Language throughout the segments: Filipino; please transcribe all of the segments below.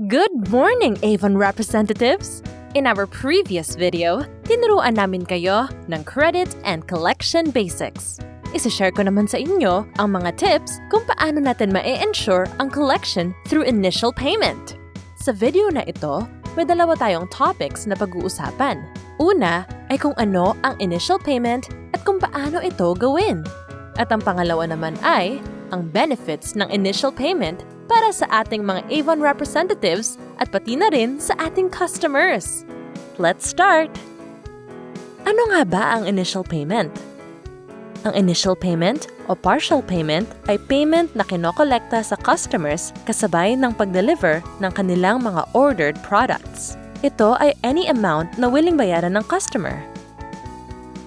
Good morning, Avon representatives! In our previous video, tinuruan namin kayo ng credit and collection basics. Isashare ko naman sa inyo ang mga tips kung paano natin ma-ensure ang collection through initial payment. Sa video na ito, may dalawa tayong topics na pag-uusapan. Una ay kung ano ang initial payment at kung paano ito gawin. At ang pangalawa naman ay ang benefits ng initial payment para sa ating mga Avon representatives at pati na rin sa ating customers. Let's start! Ano nga ba ang initial payment? Ang initial payment o partial payment ay payment na kinokolekta sa customers kasabay ng pag-deliver ng kanilang mga ordered products. Ito ay any amount na willing bayaran ng customer.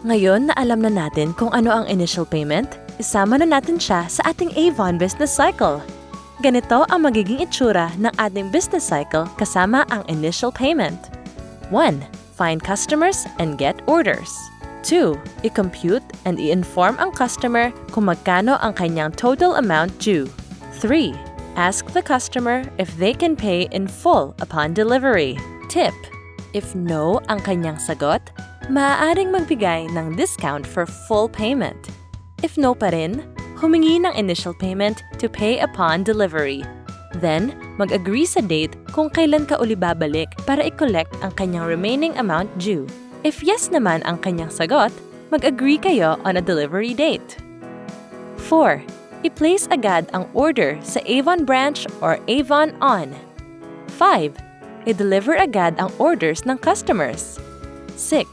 Ngayon na alam na natin kung ano ang initial payment, isama na natin siya sa ating Avon business cycle. Ganito ang magiging itsura ng ating business cycle kasama ang initial payment. 1. Find customers and get orders. 2. I-compute and i-inform ang customer kung magkano ang kanyang total amount due. 3. Ask the customer if they can pay in full upon delivery. Tip: if no ang kanyang sagot, maaaring magbigay ng discount for full payment. If no pa rin, humingi ng initial payment to pay upon delivery. Then, mag-agree sa date kung kailan ka uli babalik para i-collect ang kanyang remaining amount due. If yes naman ang kanyang sagot, mag-agree kayo on a delivery date. 4. I-place agad ang order sa Avon branch or Avon On. 5. I-deliver agad ang orders ng customers. 6.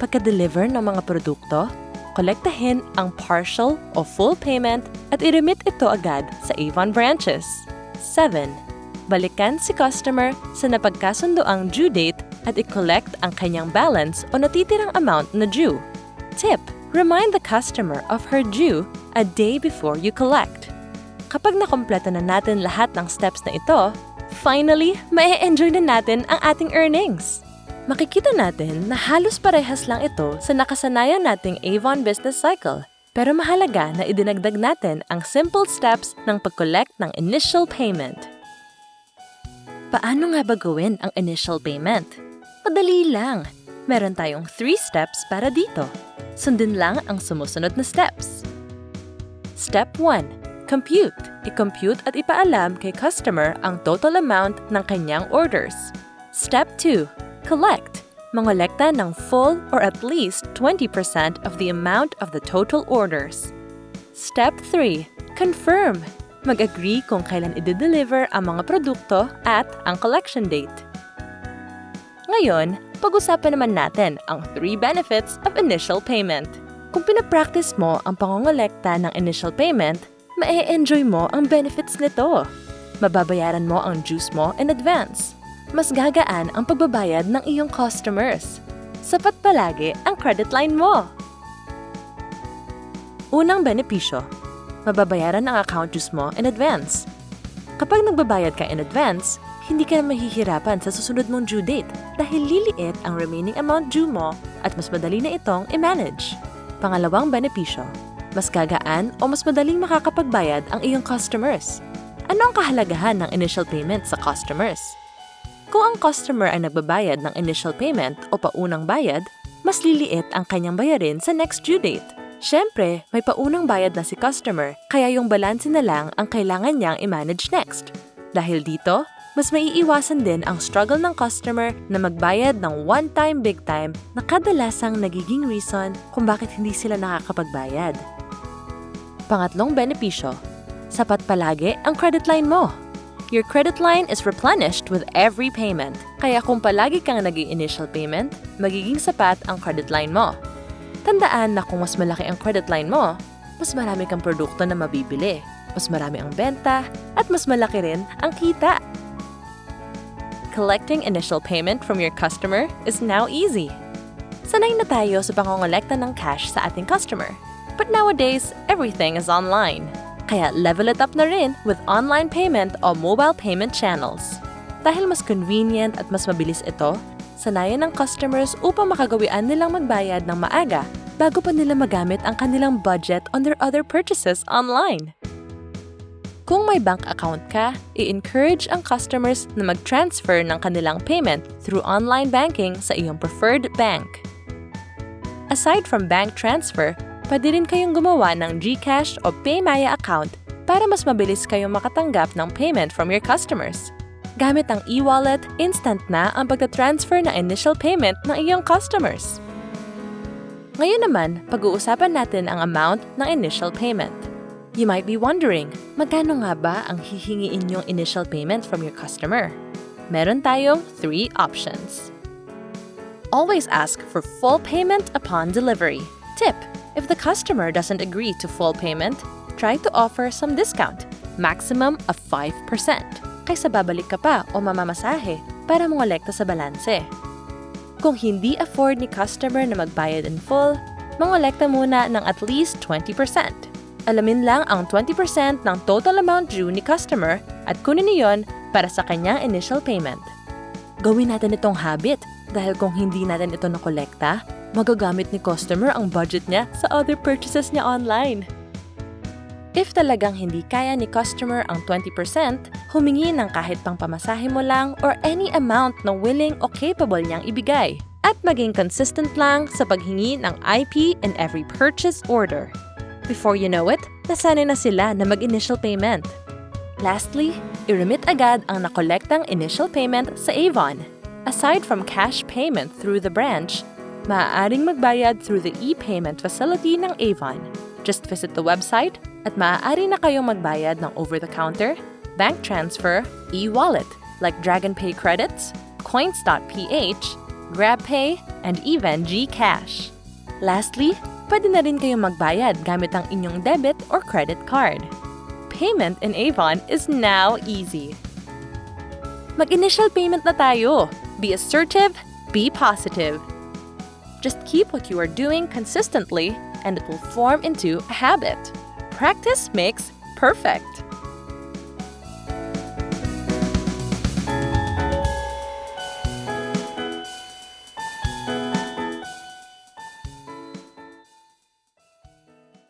Pagka-deliver ng mga produkto, kolektahin ang partial o full payment at i-remit ito agad sa Avon branches. 7. Balikan si customer sa napagkasundoang due date at i-collect ang kanyang balance o natitirang amount na due. Tip: remind the customer of her due a day before you collect. Kapag nakompleto na natin lahat ng steps na ito, finally, ma-enjoy na natin ang ating earnings. Makikita natin na halos parehas lang ito sa nakasanayan nating Avon business cycle. Pero mahalaga na idinagdag natin ang simple steps ng pag-collect ng initial payment. Paano nga ba gawin ang initial payment? Madali lang. Meron tayong 3 steps para dito. Sundin lang ang sumusunod na steps. Step 1. Compute. I-compute at ipaalam kay customer ang total amount ng kanyang orders. Step 2. Collect. Mangolekta ng full or at least 20% of the amount of the total orders. Step 3. Confirm. Mag-agree kung kailan i-deliver ang mga produkto at ang collection date. Ngayon, pag-usapan naman natin ang 3 benefits of initial payment. Kung pinapractice mo ang pangongolekta ng initial payment, ma-enjoy mo ang benefits nito. Mababayaran mo ang dues mo in advance. Mas gagaan ang pagbabayad ng iyong customers. Sapat palagi ang credit line mo. Unang benepisyo, mababayaran ang account dues mo in advance. Kapag nagbabayad ka in advance, hindi ka na mahihirapan sa susunod mong due date dahil liliit ang remaining amount due mo at mas madali na itong i-manage. Pangalawang benepisyo, mas gagaan o mas madaling makakapagbayad ang iyong customers. Ano ang kahalagahan ng initial payment sa customers? Kung ang customer ay nagbabayad ng initial payment o paunang bayad, mas liliit ang kanyang bayarin sa next due date. Siyempre, may paunang bayad na si customer, kaya yung balanse na lang ang kailangan niyang i-manage next. Dahil dito, mas maiiwasan din ang struggle ng customer na magbayad ng one-time big time na kadalasang nagiging reason kung bakit hindi sila nakakapagbayad. Pangatlong benepisyo, sapat palagi ang credit line mo. Your credit line is replenished with every payment. Kaya kung palagi kang nag-i-initial payment, magiging sapat ang credit line mo. Tandaan na kung mas malaki ang credit line mo, mas marami kang produkto na mabibili, mas marami ang benta, at mas malaki rin ang kita. Collecting initial payment from your customer is now easy. Sanay na tayo sa pangongolekta ng cash sa ating customer. But nowadays, everything is online. Kaya level it up na rin with online payment o mobile payment channels. Dahil mas convenient at mas mabilis ito, sanayan ng customers upang makagawian nilang magbayad ng maaga bago pa nila magamit ang kanilang budget on their other purchases online. Kung may bank account ka, i-encourage ang customers na mag-transfer ng kanilang payment through online banking sa iyong preferred bank. Aside from bank transfer, pwede rin kayong gumawa ng GCash o PayMaya account para mas mabilis kayong makatanggap ng payment from your customers. Gamit ang e-wallet, instant na ang pagta-transfer ng initial payment ng iyong customers. Ngayon naman, pag-uusapan natin ang amount ng initial payment. You might be wondering, magkano nga ba ang hihingiin yung initial payment from your customer? Meron tayong 3 options. Always ask for full payment upon delivery. Tip: if the customer doesn't agree to full payment, try to offer some discount, maximum of 5%, kaysa babalik ka pa o mamamasahe para mongolekta sa balanse. Kung hindi afford ni customer na magbayad in full, mongolekta muna ng at least 20%. Alamin lang ang 20% ng total amount due ni customer at kunin niyon para sa kanyang initial payment. Gawin natin itong habit dahil kung hindi natin ito nakolekta, magagamit ni customer ang budget niya sa other purchases niya online. If talagang hindi kaya ni customer ang 20%, humingi ng kahit pang pamasahe mo lang or any amount na willing o capable niyang ibigay. At maging consistent lang sa paghingi ng IP in every purchase order. Before you know it, nasanay na sila na mag-initial payment. Lastly, i-remit agad ang nakolektang initial payment sa Avon. Aside from cash payment through the branch, maaaring magbayad through the e-payment facility ng Avon. Just visit the website at maaari na kayong magbayad ng over-the-counter, bank transfer, e-wallet like Dragon Pay credits, coins.ph, GrabPay, and even GCash. Lastly, pwede na rin kayong magbayad gamit ang inyong debit or credit card. Payment in Avon is now easy. Mag-initial payment na tayo. Be assertive, be positive. Just keep what you are doing consistently and it will form into a habit. Practice makes perfect.